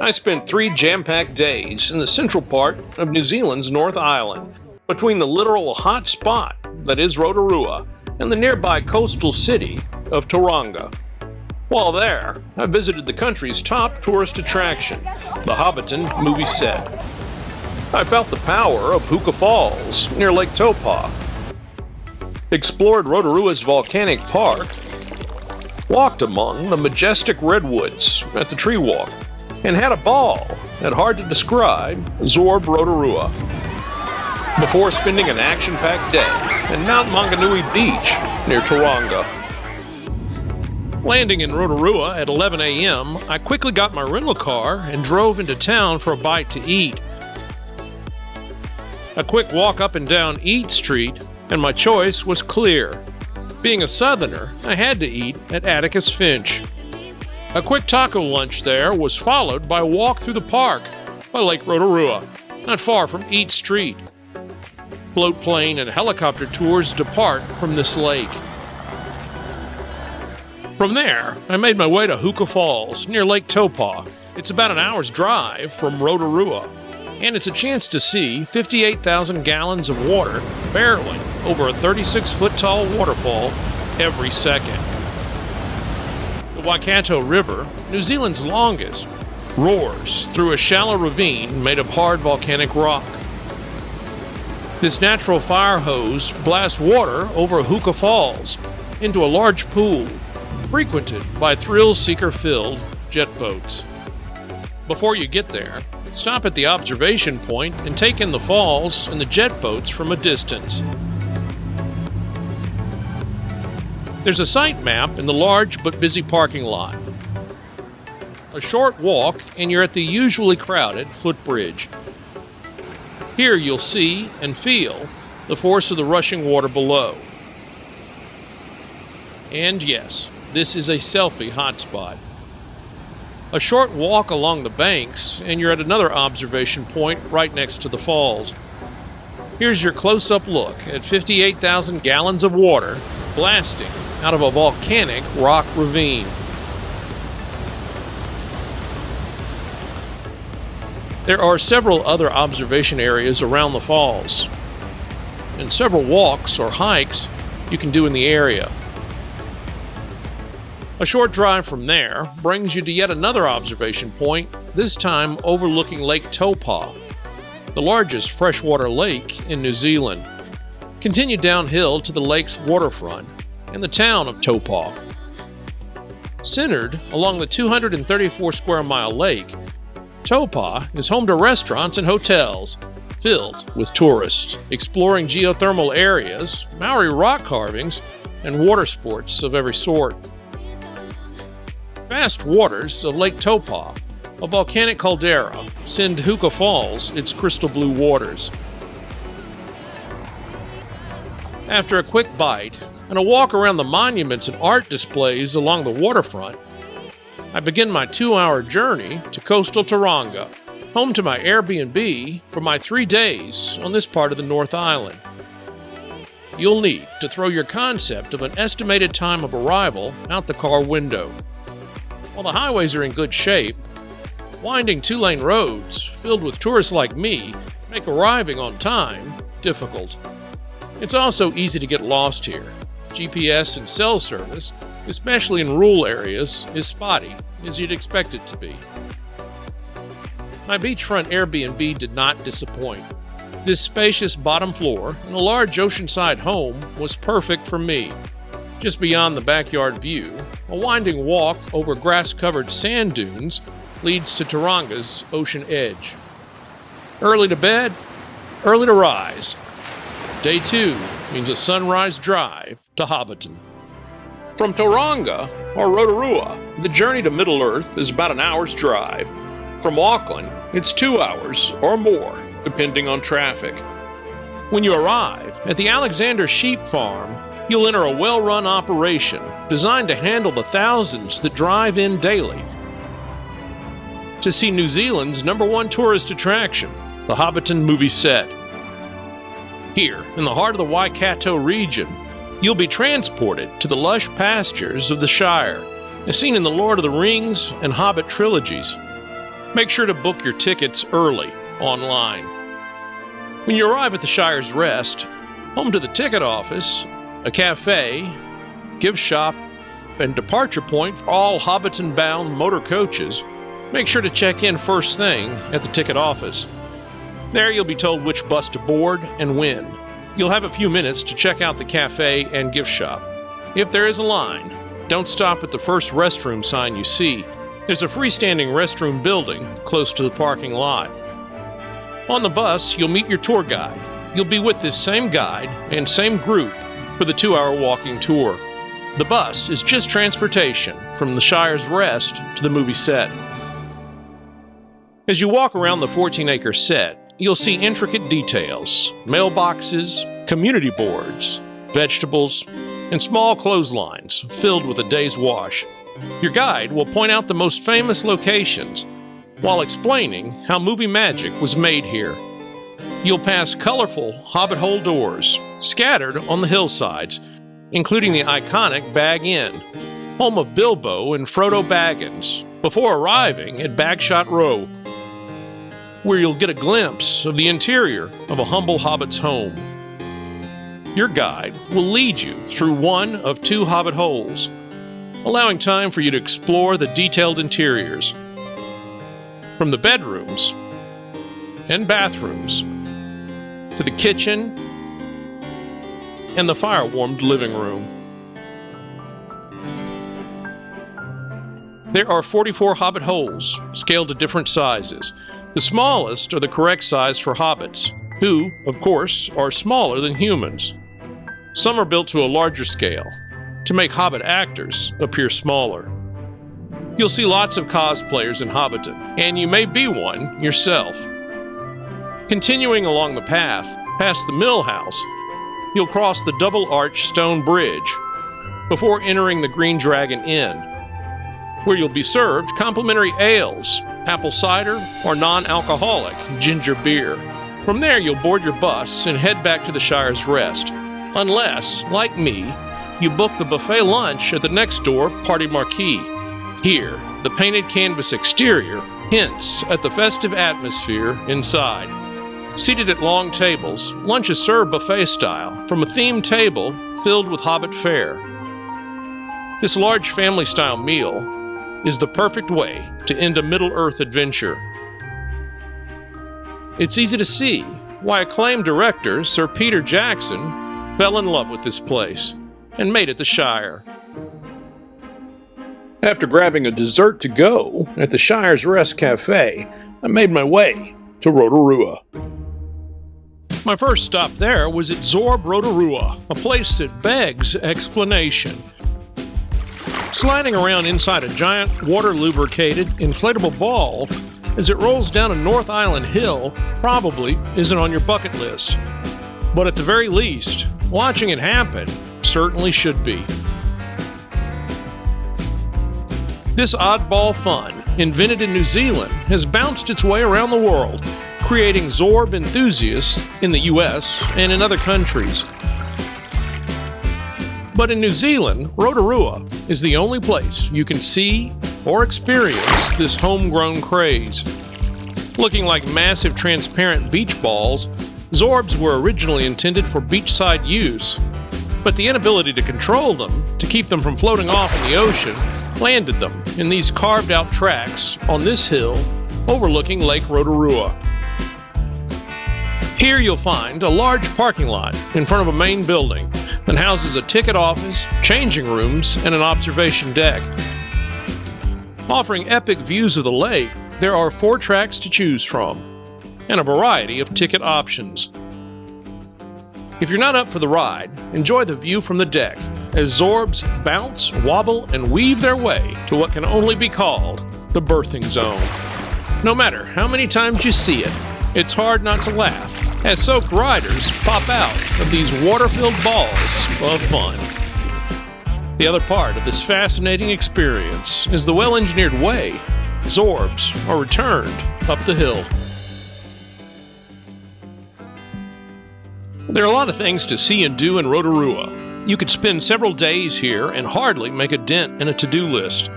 I spent 3 jam-packed days in the central part of New Zealand's North Island, between the literal hot spot that is Rotorua and the nearby coastal city of Tauranga. While there, I visited the country's top tourist attraction, the Hobbiton Movie Set. I felt the power of Huka Falls near Lake Taupo, explored Rotorua's volcanic park, walked among the majestic redwoods at the tree walk, and had a ball at hard-to-describe Zorb Rotorua, before spending an action-packed day at Mount Maunganui Beach near Tauranga. Landing in Rotorua at 11 a.m., I quickly got my rental car and drove into town for a bite to eat. A quick walk up and down Eat Street, and my choice was clear. Being a southerner, I had to eat at Atticus Finch. A quick taco lunch there was followed by a walk through the park by Lake Rotorua, not far from Eat Street. Float plane and helicopter tours depart from this lake. From there, I made my way to Huka Falls near Lake Taupo. It's about an hour's drive from Rotorua, and it's a chance to see 58,000 gallons of water barreling over a 36-foot tall waterfall every second. The Waikato River, New Zealand's longest, roars through a shallow ravine made of hard volcanic rock. This natural fire hose blasts water over Huka Falls into a large pool frequented by thrill-seeker-filled jet boats. Before you get there, stop at the observation point and take in the falls and the jet boats from a distance. There's a site map in the large but busy parking lot. A short walk and you're at the usually crowded footbridge. Here you'll see and feel the force of the rushing water below. And yes, this is a selfie hotspot. A short walk along the banks and you're at another observation point right next to the falls. Here's your close-up look at 58,000 gallons of water blasting out of a volcanic rock ravine. There are several other observation areas around the falls, and several walks or hikes you can do in the area. A short drive from there brings you to yet another observation point, this time overlooking Lake Taupo, the largest freshwater lake in New Zealand. Continue downhill to the lake's waterfront and the town of Taupo. Centered along the 234 square mile lake, Taupo is home to restaurants and hotels filled with tourists exploring geothermal areas, Maori rock carvings, and water sports of every sort. Vast waters of Lake Taupo, a volcanic caldera, send Huka Falls its crystal blue waters. After a quick bite and a walk around the monuments and art displays along the waterfront, I begin my 2-hour journey to coastal Tauranga, home to my Airbnb for my 3 days on this part of the North Island. You'll need to throw your concept of an estimated time of arrival out the car window. While the highways are in good shape, winding 2-lane roads filled with tourists like me make arriving on time difficult. It's also easy to get lost here. GPS and cell service, especially in rural areas, is spotty, as you'd expect it to be. My beachfront Airbnb did not disappoint. This spacious bottom floor and a large oceanside home was perfect for me. Just beyond the backyard view, a winding walk over grass-covered sand dunes leads to Tauranga's ocean edge. Early to bed, early to rise. Day 2 means a sunrise drive to Hobbiton. From Tauranga, or Rotorua, the journey to Middle-earth is about an hour's drive. From Auckland, it's 2 hours or more, depending on traffic. When you arrive at the Alexander Sheep Farm, you'll enter a well-run operation designed to handle the thousands that drive in daily to see New Zealand's #1 tourist attraction, the Hobbiton Movie Set. Here, in the heart of the Waikato region, you'll be transported to the lush pastures of the Shire, as seen in the Lord of the Rings and Hobbit trilogies. Make sure to book your tickets early online. When you arrive at the Shire's Rest, home to the ticket office, a cafe, gift shop, and departure point for all Hobbiton-bound motor coaches, make sure to check in first thing at the ticket office. There you'll be told which bus to board and when. You'll have a few minutes to check out the cafe and gift shop. If there is a line, don't stop at the first restroom sign you see. There's a freestanding restroom building close to the parking lot. On the bus, you'll meet your tour guide. You'll be with this same guide and same group for the 2-hour walking tour. The bus is just transportation from the Shire's Rest to the movie set. As you walk around the 14-acre set, you'll see intricate details, mailboxes, community boards, vegetables, and small clotheslines filled with a day's wash. Your guide will point out the most famous locations while explaining how movie magic was made here. You'll pass colorful Hobbit hole doors scattered on the hillsides, including the iconic Bag Inn, home of Bilbo and Frodo Baggins, before arriving at Bagshot Row, where you'll get a glimpse of the interior of a humble hobbit's home. Your guide will lead you through one of 2 hobbit holes, allowing time for you to explore the detailed interiors. From the bedrooms and bathrooms to the kitchen and the fire-warmed living room. There are 44 hobbit holes, scaled to different sizes. The smallest are the correct size for hobbits, who, of course, are smaller than humans. Some are built to a larger scale, to make hobbit actors appear smaller. You'll see lots of cosplayers in Hobbiton, and you may be one yourself. Continuing along the path, past the mill house, you'll cross the double-arched stone bridge before entering the Green Dragon Inn, where you'll be served complimentary ales, apple cider, or non-alcoholic ginger beer. From there, you'll board your bus and head back to the Shire's Rest, unless, like me, you book the buffet lunch at the next-door Party Marquee. Here, the painted canvas exterior hints at the festive atmosphere inside. Seated at long tables, lunch is served buffet-style from a themed table filled with hobbit fare. This large family-style meal is the perfect way to end a Middle-earth adventure. It's easy to see why acclaimed director Sir Peter Jackson fell in love with this place and made it the Shire. After grabbing a dessert to go at the Shire's Rest Cafe, I made my way to Rotorua. My first stop there was at Zorb Rotorua, a place that begs explanation. Sliding around inside a giant water-lubricated inflatable ball as it rolls down a North Island hill probably isn't on your bucket list. But at the very least, watching it happen certainly should be. This oddball fun, invented in New Zealand, has bounced its way around the world, creating Zorb enthusiasts in the US and in other countries. But in New Zealand, Rotorua is the only place you can see or experience this homegrown craze. Looking like massive transparent beach balls, Zorbs were originally intended for beachside use, but the inability to control them, to keep them from floating off in the ocean, landed them in these carved-out tracks on this hill overlooking Lake Rotorua. Here you'll find a large parking lot in front of a main building that houses a ticket office, changing rooms, and an observation deck. Offering epic views of the lake, there are 4 tracks to choose from, and a variety of ticket options. If you're not up for the ride, enjoy the view from the deck as Zorbs bounce, wobble, and weave their way to what can only be called the birthing zone. No matter how many times you see it, it's hard not to laugh as soaked riders pop out of these water-filled balls of fun. The other part of this fascinating experience is the well-engineered way Zorbs are returned up the hill. There are a lot of things to see and do in Rotorua. You could spend several days here and hardly make a dent in a to-do list.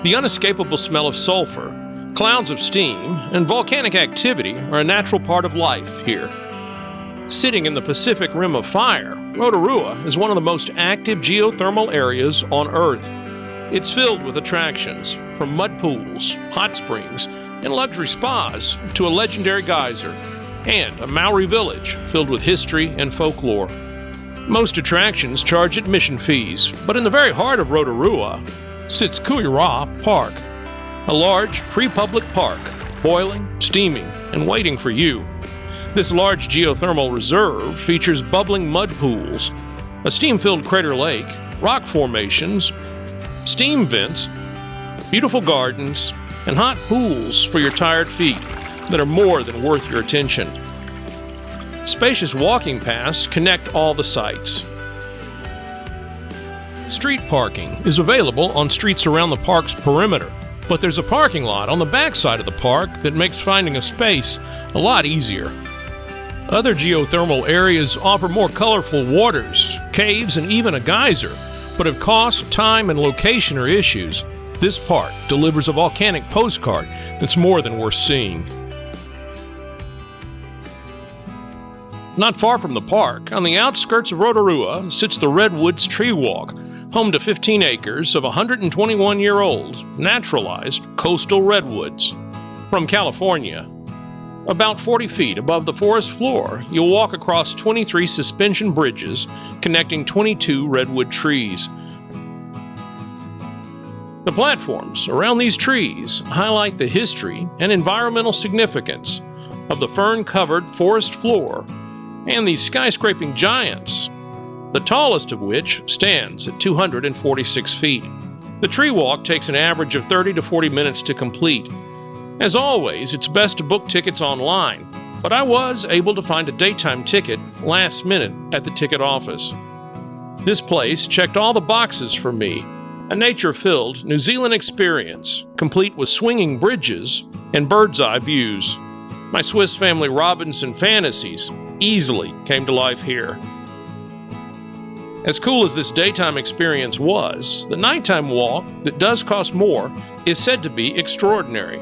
The unescapable smell of sulfur, clouds of steam, and volcanic activity are a natural part of life here. Sitting in the Pacific Rim of Fire, Rotorua is one of the most active geothermal areas on Earth. It's filled with attractions, from mud pools, hot springs, and luxury spas to a legendary geyser, and a Maori village filled with history and folklore. Most attractions charge admission fees, but in the very heart of Rotorua sits Kuiraa Park, a large, pre-public park, boiling, steaming, and waiting for you. This large geothermal reserve features bubbling mud pools, a steam-filled crater lake, rock formations, steam vents, beautiful gardens, and hot pools for your tired feet that are more than worth your attention. Spacious walking paths connect all the sites. Street parking is available on streets around the park's perimeter, but there's a parking lot on the backside of the park that makes finding a space a lot easier. Other geothermal areas offer more colorful waters, caves, and even a geyser, but if cost, time, and location are issues, this park delivers a volcanic postcard that's more than worth seeing. Not far from the park, on the outskirts of Rotorua, sits the Redwood's Tree Walk, home to 15 acres of 121-year-old, naturalized coastal redwoods. From California, about 40 feet above the forest floor, you'll walk across 23 suspension bridges connecting 22 redwood trees. The platforms around these trees highlight the history and environmental significance of the fern-covered forest floor and these skyscraping giants, the tallest of which stands at 246 feet. The tree walk takes an average of 30 to 40 minutes to complete. As always, it's best to book tickets online, but I was able to find a daytime ticket last minute at the ticket office. This place checked all the boxes for me, a nature-filled New Zealand experience, complete with swinging bridges and bird's-eye views. My Swiss Family Robinson fantasies easily came to life here. As cool as this daytime experience was, the nighttime walk that does cost more is said to be extraordinary,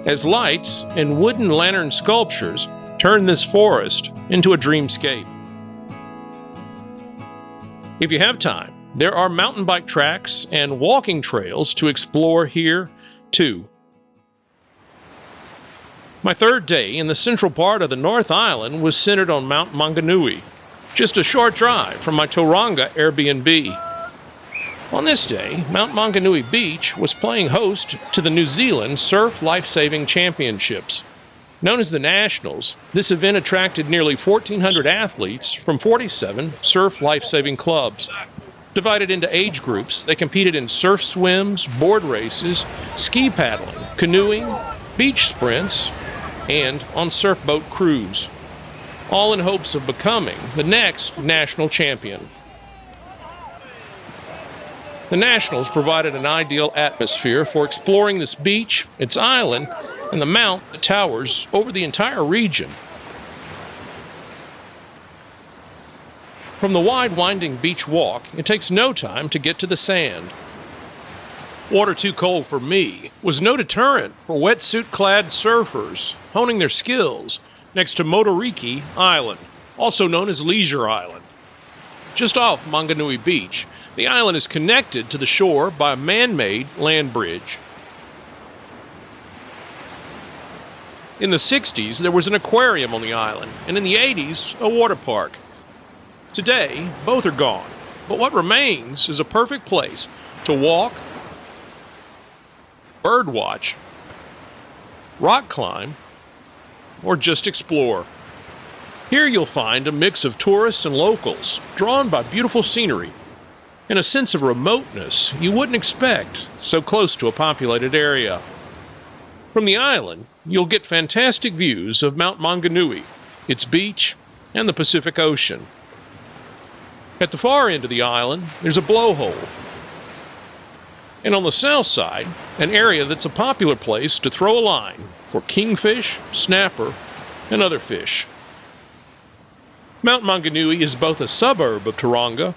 as lights and wooden lantern sculptures turn this forest into a dreamscape. If you have time, there are mountain bike tracks and walking trails to explore here, too. My third day in the central part of the North Island was centered on Mount Maunganui, just a short drive from my Tauranga Airbnb. On this day, Mount Maunganui Beach was playing host to the New Zealand Surf Lifesaving Championships. Known as the Nationals, this event attracted nearly 1,400 athletes from 47 surf lifesaving clubs. Divided into age groups, they competed in surf swims, board races, ski paddling, canoeing, beach sprints, and on surf boat crews, all in hopes of becoming the next national champion. The Nationals provided an ideal atmosphere for exploring this beach, its island, and the mount that towers over the entire region. From the wide, winding beach walk, it takes no time to get to the sand. Water too cold for me was no deterrent for wetsuit-clad surfers honing their skills next to Motoriki Island, also known as Leisure Island. Just off Maunganui Beach, the island is connected to the shore by a man-made land bridge. In the 60s, there was an aquarium on the island, and in the 80s, a water park. Today, both are gone, but what remains is a perfect place to walk, birdwatch, rock climb, or just explore. Here you'll find a mix of tourists and locals, drawn by beautiful scenery and a sense of remoteness you wouldn't expect so close to a populated area. From the island, you'll get fantastic views of Mount Maunganui, its beach, and the Pacific Ocean. At the far end of the island, there's a blowhole. And on the south side, an area that's a popular place to throw a line for kingfish, snapper, and other fish. Mount Maunganui is both a suburb of Tauranga,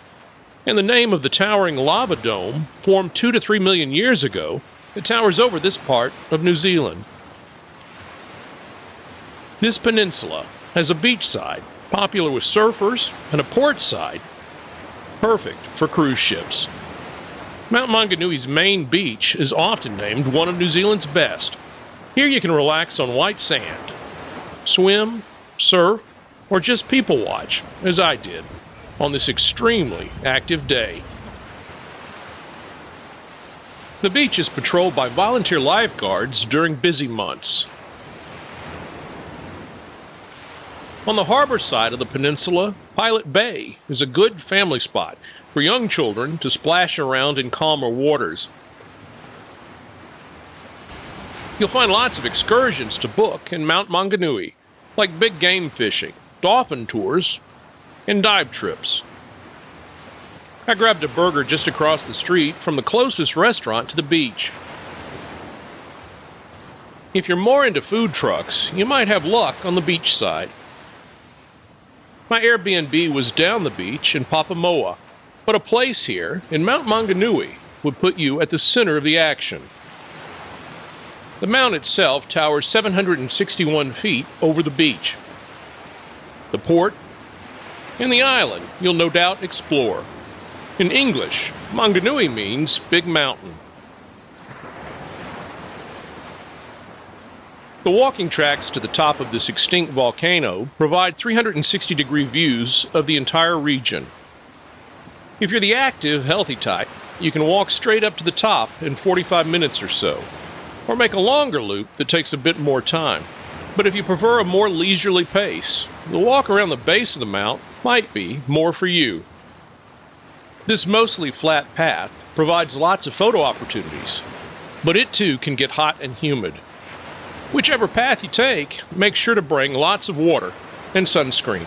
and the name of the towering lava dome, formed 2 to 3 million years ago, that towers over this part of New Zealand. This peninsula has a beach side, popular with surfers, and a port side, perfect for cruise ships. Mount Maunganui's main beach is often named one of New Zealand's best. Here you can relax on white sand, swim, surf, or just people watch, as I did, on this extremely active day. The beach is patrolled by volunteer lifeguards during busy months. On the harbor side of the peninsula, Pilot Bay is a good family spot for young children to splash around in calmer waters. You'll find lots of excursions to book in Mount Maunganui, like big game fishing, dolphin tours, and dive trips. I grabbed a burger just across the street from the closest restaurant to the beach. If you're more into food trucks, you might have luck on the beach side. My Airbnb was down the beach in Papamoa, but a place here in Mount Maunganui would put you at the center of the action. The mount itself towers 761 feet over the beach. The port and the island you'll no doubt explore. In English, Maunganui means big mountain. The walking tracks to the top of this extinct volcano provide 360-degree views of the entire region. If you're the active, healthy type, you can walk straight up to the top in 45 minutes or so, or make a longer loop that takes a bit more time. But if you prefer a more leisurely pace, the walk around the base of the mount might be more for you. This mostly flat path provides lots of photo opportunities, but it too can get hot and humid. Whichever path you take, make sure to bring lots of water and sunscreen.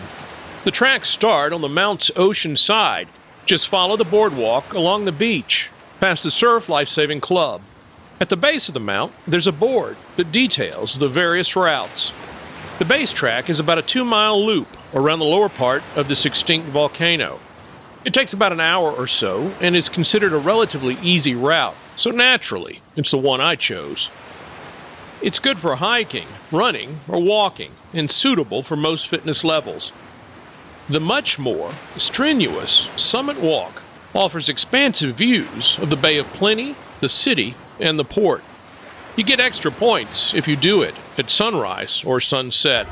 The tracks start on the mount's ocean side. Just follow the boardwalk along the beach, past the Surf Lifesaving Club. At the base of the mount, there's a board that details the various routes. The base track is about a 2-mile loop around the lower part of this extinct volcano. It takes about an hour or so and is considered a relatively easy route, so naturally, it's the one I chose. It's good for hiking, running, or walking, and suitable for most fitness levels. The much more strenuous Summit Walk offers expansive views of the Bay of Plenty, the city, and the port. You get extra points if you do it at sunrise or sunset.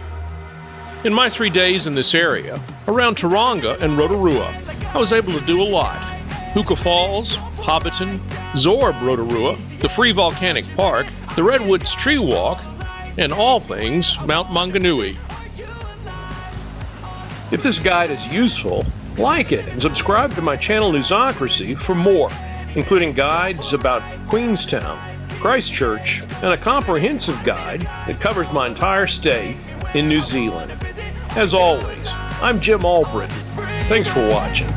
In my 3 days in this area, around Tauranga and Rotorua, I was able to do a lot. Huka Falls, Hobbiton, Zorb Rotorua, the Free Volcanic Park, the Redwood's Tree Walk, and all things Mount Maunganui. If this guide is useful, like it and subscribe to my channel Newsocracy for more, including guides about Queenstown, Christchurch, and a comprehensive guide that covers my entire stay in New Zealand. As always, I'm Jim Albritton. Thanks for watching.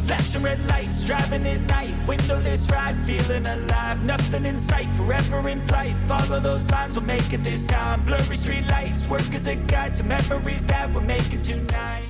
Flashing red lights, driving at night, windowless ride, feeling alive, nothing in sight, forever in flight, follow those lines, we'll make it this time, blurry street lights, work as a guide to memories that we're making tonight.